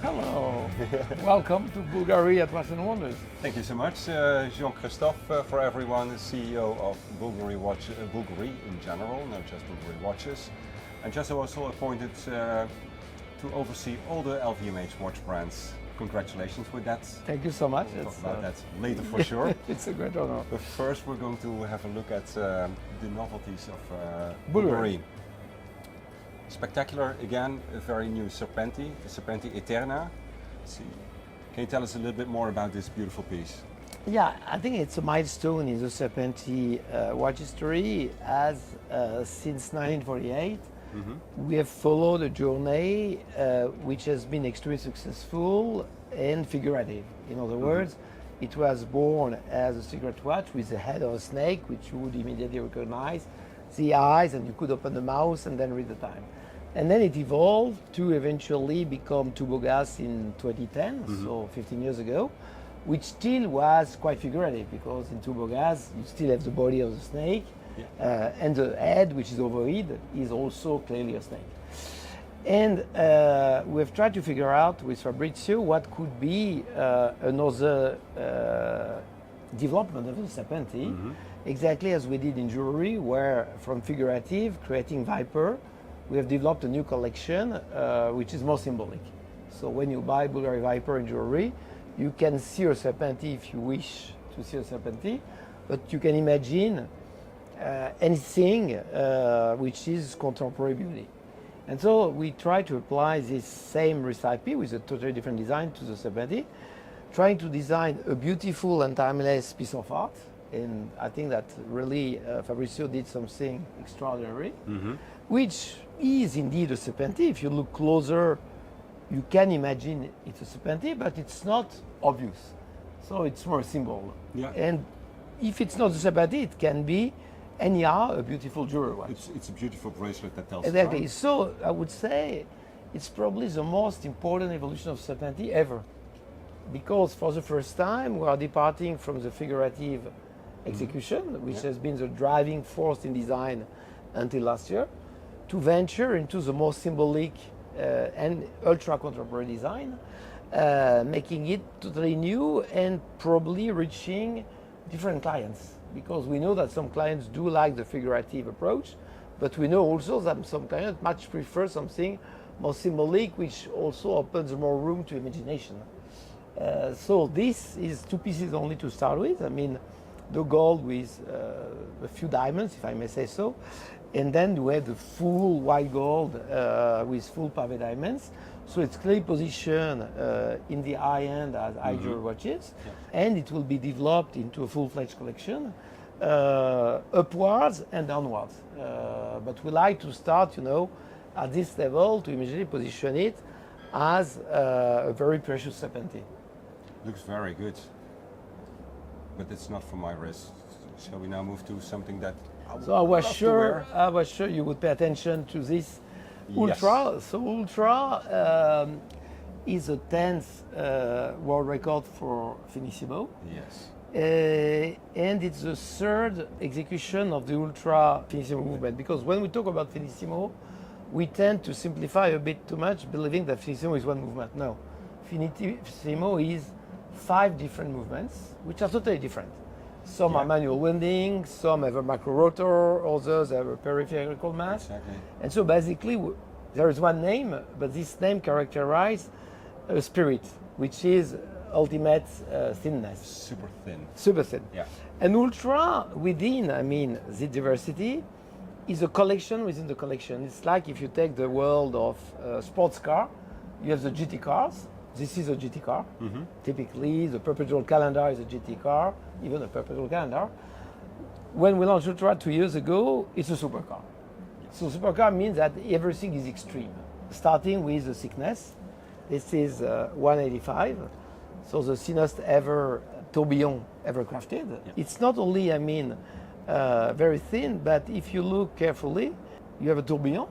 Hello. Welcome to Bvlgari at Watches and Wonders. Thank you so much, Jean-Christophe, for everyone, the CEO of Bvlgari in general, not just Bvlgari watches. And just also appointed to oversee all the LVMH watch brands. Congratulations with that. Thank you so much. We'll talk about that later for sure. It's a great honor. But first we're going to have a look at the novelties of Bvlgari. Spectacular, again, a very new Serpenti, the Serpenti Eterna. Let's see. Can you tell us a little bit more about this beautiful piece? Yeah, I think it's a milestone in the Serpenti watch history, as since 1948 we have followed a journey which has been extremely successful and figurative. In other words, it was born as a secret watch with the head of a snake, which you would immediately recognize, the eyes, and you could open the mouth and then read the time. And then it evolved to eventually become Tourbillon in 2010, so 15 years ago, which still was quite figurative, because in Tourbillon you still have the body of the snake, and the head, which is ovoid, is also clearly a snake. And we've tried to figure out with Fabrizio what could be another development of the Serpenti, exactly as we did in jewelry, where from figurative, creating Viper, we have developed a new collection which is more symbolic. So when you buy Bvlgari Viper in jewelry, you can see a Serpenti if you wish to see a Serpenti, but you can imagine anything which is contemporary beauty. And so we try to apply this same recipe with a totally different design to the Serpenti, trying to design a beautiful and timeless piece of art. And I think that really Fabrizio did something extraordinary, which is indeed a Serpenti. If you look closer, you can imagine it's a Serpenti, but it's not obvious. So it's more a symbol. Yeah. And if it's not a Serpenti, it can be anyhow a beautiful jewelry watch. It's a beautiful bracelet that tells Exactly. the time. So I would say it's probably the most important evolution of Serpenti ever, because for the first time we are departing from the figurative execution, which has been the driving force in design until last year, to venture into the more symbolic and ultra contemporary design, making it totally new and probably reaching different clients, because we know that some clients do like the figurative approach, but we know also that some clients much prefer something more symbolic, which also opens more room to imagination. So this is two pieces only to start with. I mean, the gold with a few diamonds, if I may say so, and then we have the full white gold with full pavé diamonds. So it's clearly positioned in the high end as high jewelry watches, and it will be developed into a full-fledged collection, upwards and downwards. But we like to start, at this level to immediately position it as a very precious Serpenti. Looks very good, but it's not for my wrist. Shall we now move to something that So I was sure you would pay attention to this Ultra. Yes. So Ultra is a 10th world record for Finissimo. Yes. And it's the third execution of the Ultra Finissimo movement, because when we talk about Finissimo, we tend to simplify a bit too much, believing that Finissimo is one movement. No, Finissimo is 5 different movements, which are totally different. Some are manual winding, some have a macro rotor, others have a peripheral mass. Exactly. And so basically there is one name, but this name characterizes a spirit, which is ultimate thinness. Super thin. Super thin. Yeah. And Ultra within, the diversity, is a collection within the collection. It's like if you take the world of sports car, you have the GT cars. This is a GT car. Typically, the perpetual calendar is a GT car, even a perpetual calendar. When we launched Ultra 2 years ago, it's a supercar. So supercar means that everything is extreme, starting with the thickness. This is 185, so the thinnest ever tourbillon ever crafted. Yeah. It's not only, very thin, but if you look carefully, you have a tourbillon,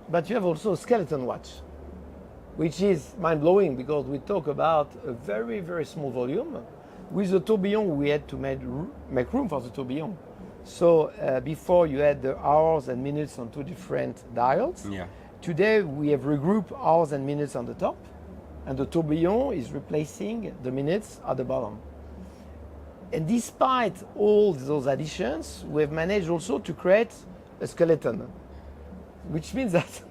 but you have also a skeleton watch, which is mind-blowing, because we talk about a very, very small volume. With the tourbillon, we had to make room for the tourbillon. So before you had the hours and minutes on 2 different dials. Yeah. Today we have regrouped hours and minutes on the top, and the tourbillon is replacing the minutes at the bottom. And despite all those additions, we have managed also to create a skeleton, which means that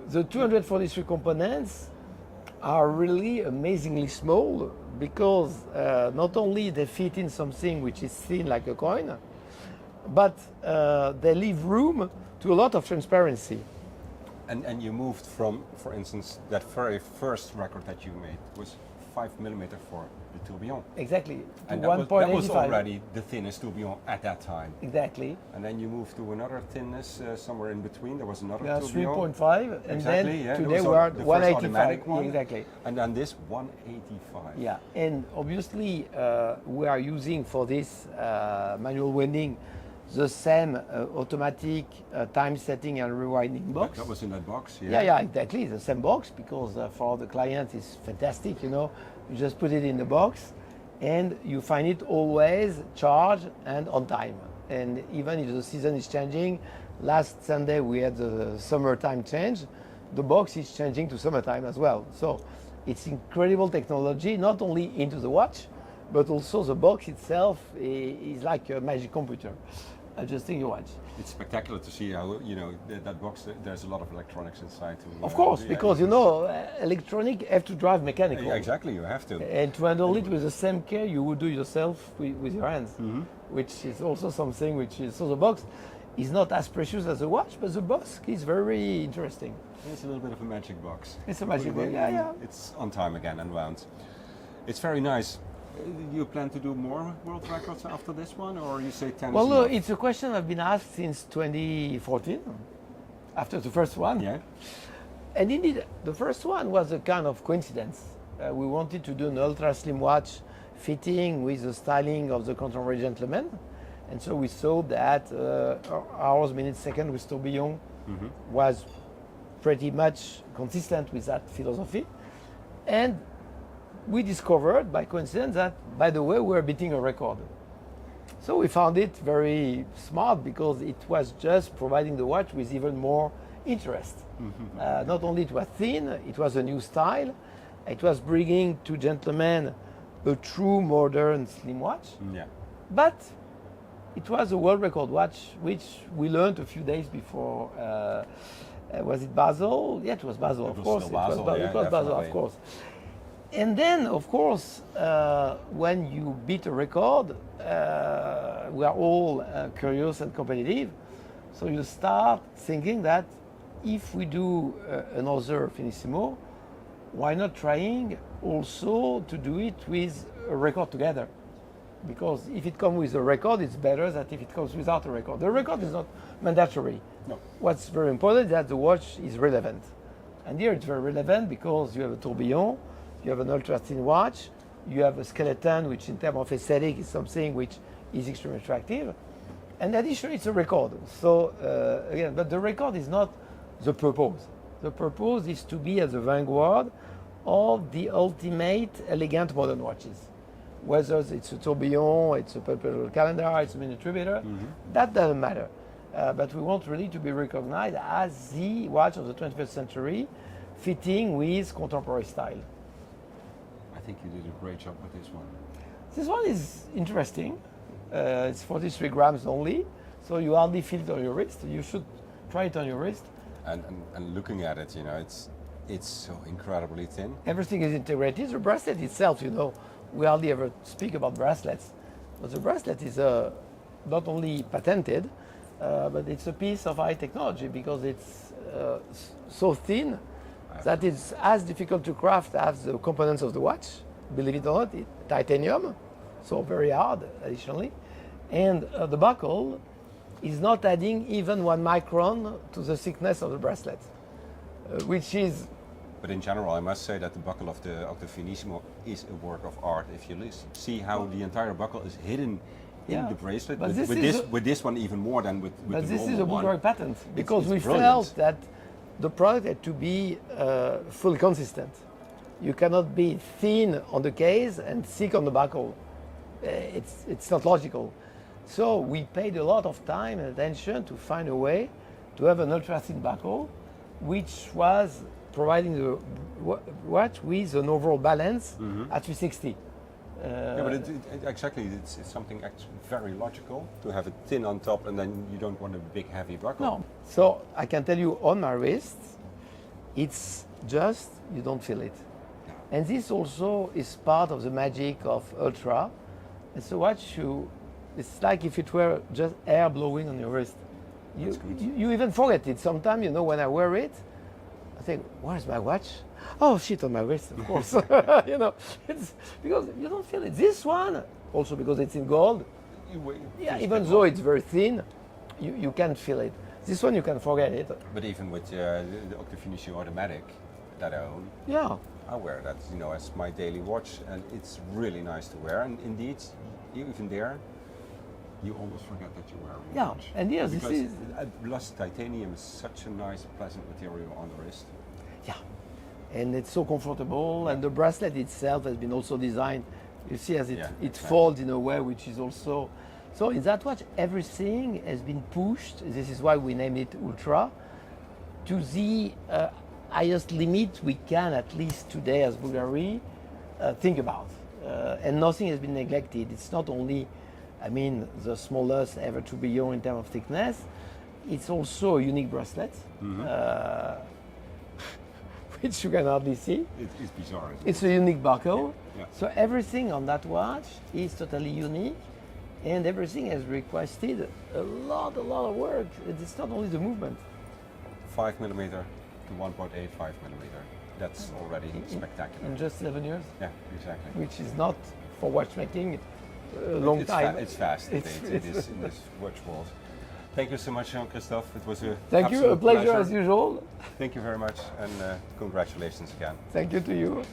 the 243 components are really amazingly small because not only they fit in something which is thin like a coin, but they leave room to a lot of transparency. And you moved from, for instance, that very first record that you made was 5mm for the tourbillon. Exactly. And To that was 1.85. already the thinnest tourbillon at that time. Exactly. And then you moved to another thinness somewhere in between. There was another Yeah, tourbillon. 3.5, and Exactly, then yeah. today There was we are the first 185. automatic one. Exactly. And then this 185. Yeah, and obviously we are using for this manual winding the same automatic time setting and rewinding box. That was in that box, yeah. Yeah, exactly, the same box, because for the client it's fantastic, you know. You just put it in the box and you find it always charged and on time. And even if the season is changing, last Sunday we had the summertime change, the box is changing to summertime as well. So it's incredible technology, not only into the watch, but also the box itself is like a magic computer, adjusting your watch. It's spectacular to see how, you know, that box, there's a lot of electronics inside. Of course, yeah. because you know, electronic have to drive mechanical. Yeah, exactly, you have to. And to handle it with the same care you would do yourself with your hands, which is also something which is, so the box is not as precious as the watch, but the box is very interesting. It's a little bit of a magic box. It's a magic box, yeah. It's on time again and round. It's very nice. You plan to do more world records after this one, or you say 10? Well, it's a question I've been asked since 2014, after the first one. Yeah. And indeed, the first one was a kind of coincidence. We wanted to do an ultra slim watch fitting with the styling of the contemporary gentleman. And so we saw that hours, minutes, seconds with tourbillon was pretty much consistent with that philosophy. And we discovered by coincidence that, by the way, we were beating a record. So we found it very smart because it was just providing the watch with even more interest. Not only it was thin, it was a new style, it was bringing to gentlemen a true modern slim watch, but it was a world record watch, which we learned a few days before. Was it Basel? Yeah, it was Basel, of course. It was Basel, of course. And then, of course, when you beat a record, we are all curious and competitive. So you start thinking that if we do another Finissimo, why not trying also to do it with a record together? Because if it comes with a record, it's better than if it comes without a record. The record is not mandatory. No. What's very important is that the watch is relevant. And here it's very relevant because you have a tourbillon, you have an ultra thin watch, you have a skeleton, which in terms of aesthetic is something which is extremely attractive. And additionally, it's a record. So again, but the record is not the purpose. The purpose is to be at the vanguard of the ultimate elegant modern watches. Whether it's a tourbillon, it's a perpetual calendar, it's a minute repeater, that doesn't matter. But we want really to be recognized as the watch of the 21st century, fitting with contemporary style. I think you did a great job with this one. This one is interesting. It's 43 grams only, so you hardly feel it on your wrist. You should try it on your wrist. And looking at it, you know, it's so incredibly thin. Everything is integrated. The bracelet itself, you know, we hardly ever speak about bracelets, but the bracelet is not only patented, but it's a piece of high technology because it's so thin that it's as difficult to craft as the components of the watch. Believe it or not, it's titanium, so very hard additionally. And the buckle is not adding even 1 micron to the thickness of the bracelet, which is... But in general, I must say that the buckle of the Finissimo is a work of art. If you see how the entire buckle is hidden in the bracelet, but with this one even more than with the normal one. But this is a Bvlgari patent, because it's we brilliant. felt that the product had to be fully consistent. You cannot be thin on the case and thick on the buckle. It's not logical. So we paid a lot of time and attention to find a way to have an ultra thin buckle, which was providing the watch with an overall balance at 360. Yeah, but exactly, it's something very logical to have it thin on top, and then you don't want a big heavy buckle. No. So I can tell you on my wrist, it's just, you don't feel it. And this also is part of the magic of Ultra. It's a watch it's like if it were just air blowing on your wrist. You even forget it. Sometimes, you know, when I wear it, I think, where's my watch? Oh shit, on my wrist, of course. You know, it's because you don't feel it. This one, also because it's in gold, yeah, even though it's very thin, you can't feel it. This one you can forget it. But even with the Octo Finissimo automatic that I own, Yeah. I wear that, you know, as my daily watch, and it's really nice to wear. And indeed, even there, you almost forget that you're wearing a Yeah, watch. and yes, this Because is plus titanium is such a nice, pleasant material on the wrist. yeah, and it's so comfortable, and the bracelet itself has been also designed. You see, as it exactly. folds in a way which is also so. In that watch, everything has been pushed. This is why we named it Ultra, to the highest limit we can, at least today as Bvlgari, think about. And nothing has been neglected. It's not only, I mean, the smallest ever Tourbillon in terms of thickness. It's also a unique bracelet, which you can hardly see. It's bizarre. It's a unique barcode. Yeah. So everything on that watch is totally unique, and everything has requested a lot of work. It's not only the movement. 5 millimeter to 1.85 millimeter. That's already spectacular. In just 11 years, Yeah, exactly. which is not for watchmaking a long time. It's fast It's- indeed, in this watch world. Thank you so much, Jean-Christophe. It was a Thank you, a absolute pleasure as usual. Thank you very much, and congratulations again. Thank you to you.